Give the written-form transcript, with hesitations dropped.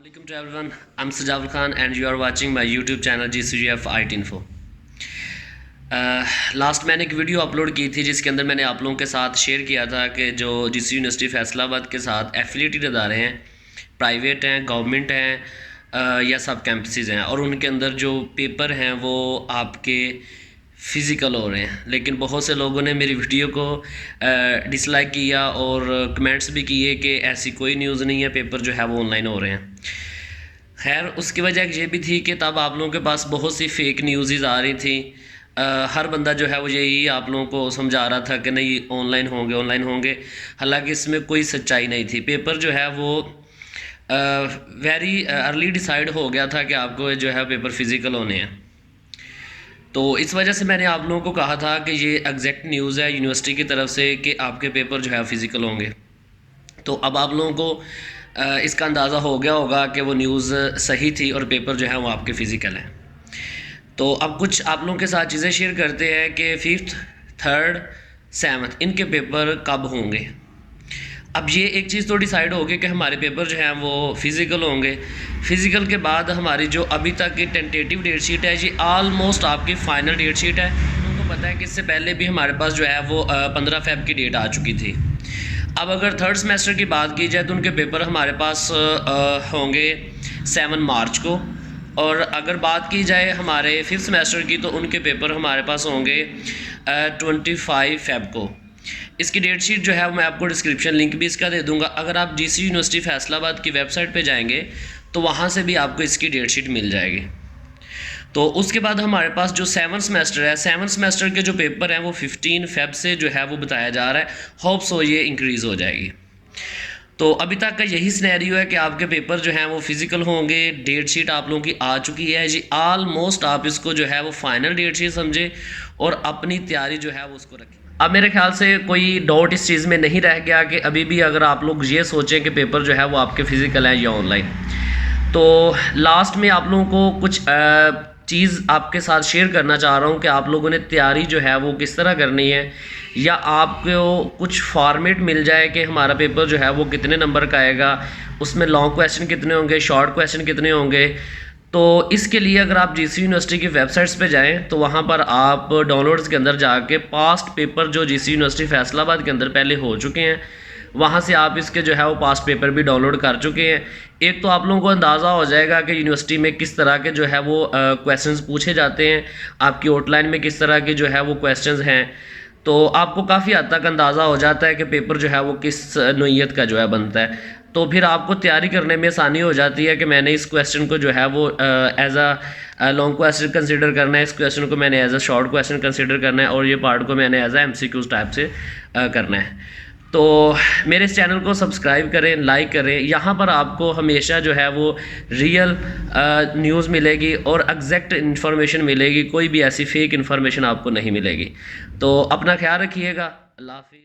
Welcome to everyone. I'm Sajawul Khan and you are watching my YouTube channel GCGF IT Info. Last मैंने एक video upload की थी जिसके अंदर मैंने आप लोगों के साथ शेयर किया था कि जो GC यूनिवर्सिटी फैसलाबाद के साथ एफिलिएटेड इदारे हैं, प्राइवेट हैं, गवर्नमेंट हैं या सब कैंपसेस हैं, और उनके अंदर जो पेपर हैं वो आपके फ़िज़िकल हो रहे हैं। लेकिन बहुत से लोगों ने मेरी वीडियो को डिसलाइक किया और कमेंट्स भी किए कि ऐसी कोई न्यूज़ नहीं है, पेपर जो है वो ऑनलाइन हो रहे हैं। खैर, उसकी वजह ये भी थी कि तब आप लोगों के पास बहुत सी फ़ेक न्यूज़ आ रही थी। हर बंदा जो है वो यही आप लोगों को समझा रहा था कि नहीं ऑनलाइन होंगे। हालांकि इसमें कोई सच्चाई नहीं थी। पेपर जो है वो वेरी अर्ली डिसाइड हो गया था कि आपको जो है पेपर फ़िज़िकल होने हैं। तो इस वजह से मैंने आप लोगों को कहा था कि ये एग्जैक्ट न्यूज़ है यूनिवर्सिटी की तरफ से कि आपके पेपर जो है फ़िज़िकल होंगे। तो अब आप लोगों को इसका अंदाज़ा हो गया होगा कि वो न्यूज़ सही थी और पेपर जो है वो आपके फ़िज़िकल हैं। तो अब कुछ आप लोगों के साथ चीज़ें शेयर करते हैं कि 5th, 3rd, 7th इनके पेपर कब होंगे। अब ये एक चीज़ तो डिसाइड हो गई कि हमारे पेपर जो हैं वो फ़िज़िकल होंगे। फ़िज़िकल के बाद हमारी जो अभी तक की टेंटेटिव डेट शीट है, ये ऑलमोस्ट आपकी फ़ाइनल डेट शीट है। उनको पता है कि इससे पहले भी हमारे पास जो है वो 15 फ़रवरी की डेट आ चुकी थी। अब अगर 3rd सेमेस्टर की बात की जाए तो उनके पेपर हमारे पास होंगे 7 मार्च को, और अगर बात की जाए हमारे 5th सेमेस्टर की तो उनके पेपर हमारे पास होंगे 25 फ़रवरी को। इसकी डेट शीट जो है मैं आपको डिस्क्रिप्शन लिंक भी इसका दे दूंगा। अगर आप GC यूनिवर्सिटी फैसलाबाद की वेबसाइट पे जाएंगे तो वहाँ से भी आपको इसकी डेट शीट मिल जाएगी। तो उसके बाद हमारे पास जो 7th सेमेस्टर है, 7th सेमेस्टर के जो पेपर हैं वो 15 फ़रवरी से जो है वो बताया जा रहा है। होप सो ये इंक्रीज़ हो जाएगी। तो अभी तक का यही सिनेरियो है कि आपके पेपर जो हैं वो फ़िज़िकल होंगे। डेट शीट आप लोगों की आ चुकी है जी, ऑलमोस्ट आप इसको जो है वो फ़ाइनल डेट शीट समझे और अपनी तैयारी जो है वो उसको रखें। अब मेरे ख्याल से कोई डाउट इस चीज़ में नहीं रह गया कि अभी भी अगर आप लोग ये सोचें कि पेपर जो है वो आपके फ़िज़िकल हैं या ऑनलाइन। तो लास्ट में आप लोगों को कुछ चीज़ आपके साथ शेयर करना चाह रहा हूँ कि आप लोगों ने तैयारी जो है वो किस तरह करनी है, या आपको कुछ फॉर्मेट मिल जाए कि हमारा पेपर जो है वो कितने नंबर का आएगा, उसमें लॉन्ग क्वेश्चन कितने होंगे, शॉर्ट क्वेश्चन कितने होंगे। तो इसके लिए अगर आप GC यूनिवर्सिटी की वेबसाइट्स पे जाएं तो वहाँ पर आप डाउनलोड्स के अंदर जाके पास्ट पेपर जो GC यूनिवर्सिटी फैसलाबाद के अंदर पहले हो चुके हैं, वहाँ से आप इसके जो है वो पास्ट पेपर भी डाउनलोड कर चुके हैं। एक तो आप लोगों को अंदाज़ा हो जाएगा कि यूनिवर्सिटी में किस तरह के जो है वो क्वेश्चंस पूछे जाते हैं, आपकी आउटलाइन में किस तरह के जो है वो क्वेश्चंस हैं। तो आपको काफ़ी हद तक अंदाज़ा हो जाता है कि पेपर जो है वो किस नोयत का जो है बनता है। तो फिर आपको तैयारी करने में आसानी हो जाती है कि मैंने इस क्वेश्चन को जो है वो as a long question consider करना है, इस क्वेश्चन को मैंने as a short question consider करना है, और ये पार्ट को मैंने एज अ MCQ टाइप से करना है। तो मेरे इस चैनल को सब्सक्राइब करें, लाइक करें। यहाँ पर आपको हमेशा जो है वो रियल न्यूज़ मिलेगी और एग्जैक्ट इन्फॉर्मेशन मिलेगी। कोई भी ऐसी फेक इन्फॉर्मेशन आपको नहीं मिलेगी। तो अपना ख्याल रखिएगा। अल्लाह हाफिज़।